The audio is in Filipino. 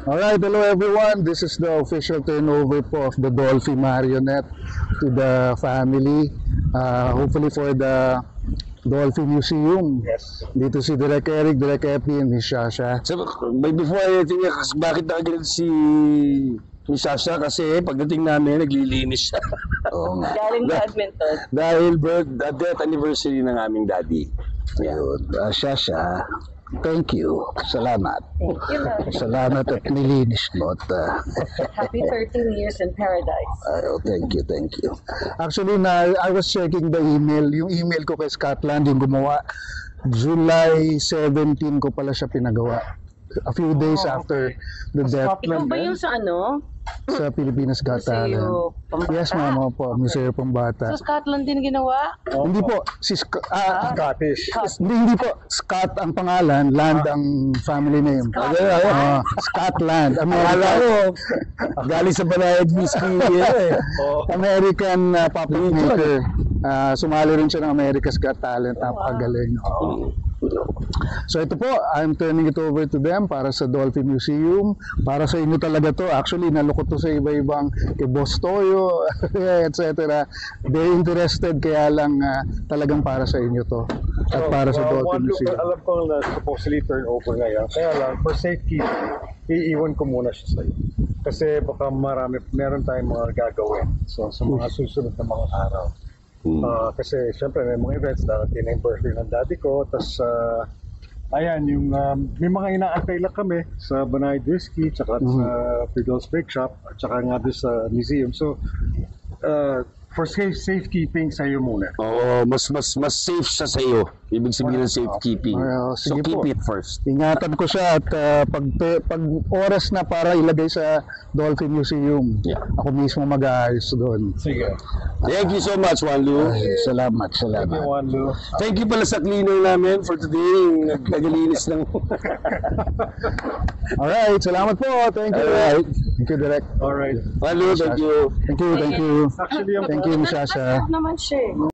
Alright, hello everyone. This is the official turnover po of the Dolphy Marionette to the family. Hopefully for the Dolphy Museum. Yes. Dito si Direk Eric, Direk Epi, and Miss Shasha. So, before anything, bakit nakagalit si Sasha? Kasi pagdating namin, naglilinis siya. Oo nga. Galing badminton. Dahil death anniversary ng aming daddy. Ayun. Shasha, thank you. Salamat. Thank you, love. Salamat at nilinis mo. Happy 13 years in paradise. Thank you, thank you. Actually, I was checking the email. Yung email ko kay Scotland, yung gumawa. July 17 ko pala siya pinagawa. A few days after the death. Ikaw ba yung sa ano? Sa Pilipinas Got Talent. Museo Pambata? Yes, ma'am, po. Museo Pambata. Sa Scotland din ginawa? Hindi po. Si Scottish. hindi po. Scott ang pangalan, Land ang family name. Scotland. American, Galing sa Banayad Whiskey. American puppet maker. Sumali rin siya ng America's Got Talent. Napakagaling. So ito po, I'm turning it over to them para sa Dolphy Museum. Para sa inyo talaga to. Actually, nalukot to sa iba-ibang kay Boss Toyo, etc. They're interested, kaya lang talagang para sa inyo to. At para sa Dolphy Museum. Alam ko na supposedly turnover ngayon. Kaya lang, for safety, iiwan ko muna siya sa'yo. Kasi baka meron tayong mga gagawin. So, sa mga susunod na mga araw. Kasi syempre may mga events, darating na yung birthday ng daddy ko, tapos ayan, yung may mga inaantay lang kami sa Banayad Whiskey, tsaka sa Fidel's Bake Shop, at tsaka nga doon sa museum. So for safekeeping sa'yo muna. Oo, mas safe siya sa iyo. Ibig sabihin ng safekeeping. Well, So sige keep po. it first. Ingatan ko siya at pag oras na para ilagay sa Dolphy Museum, Yeah. ako mismo mag-aayos doon. Sige. Thank you so much, Wanlu. Salamat, Thank you, salamat. Wanlu. Thank you pala sa cleaner namin for today. Nagalinis ng... Alright, salamat po. Thank you. Alright. Thank you, Direk. Alright. Wanlu, thank you. Thank you, thank you. Actually, yung Thank you, Miss Shasha. Naman siya eh.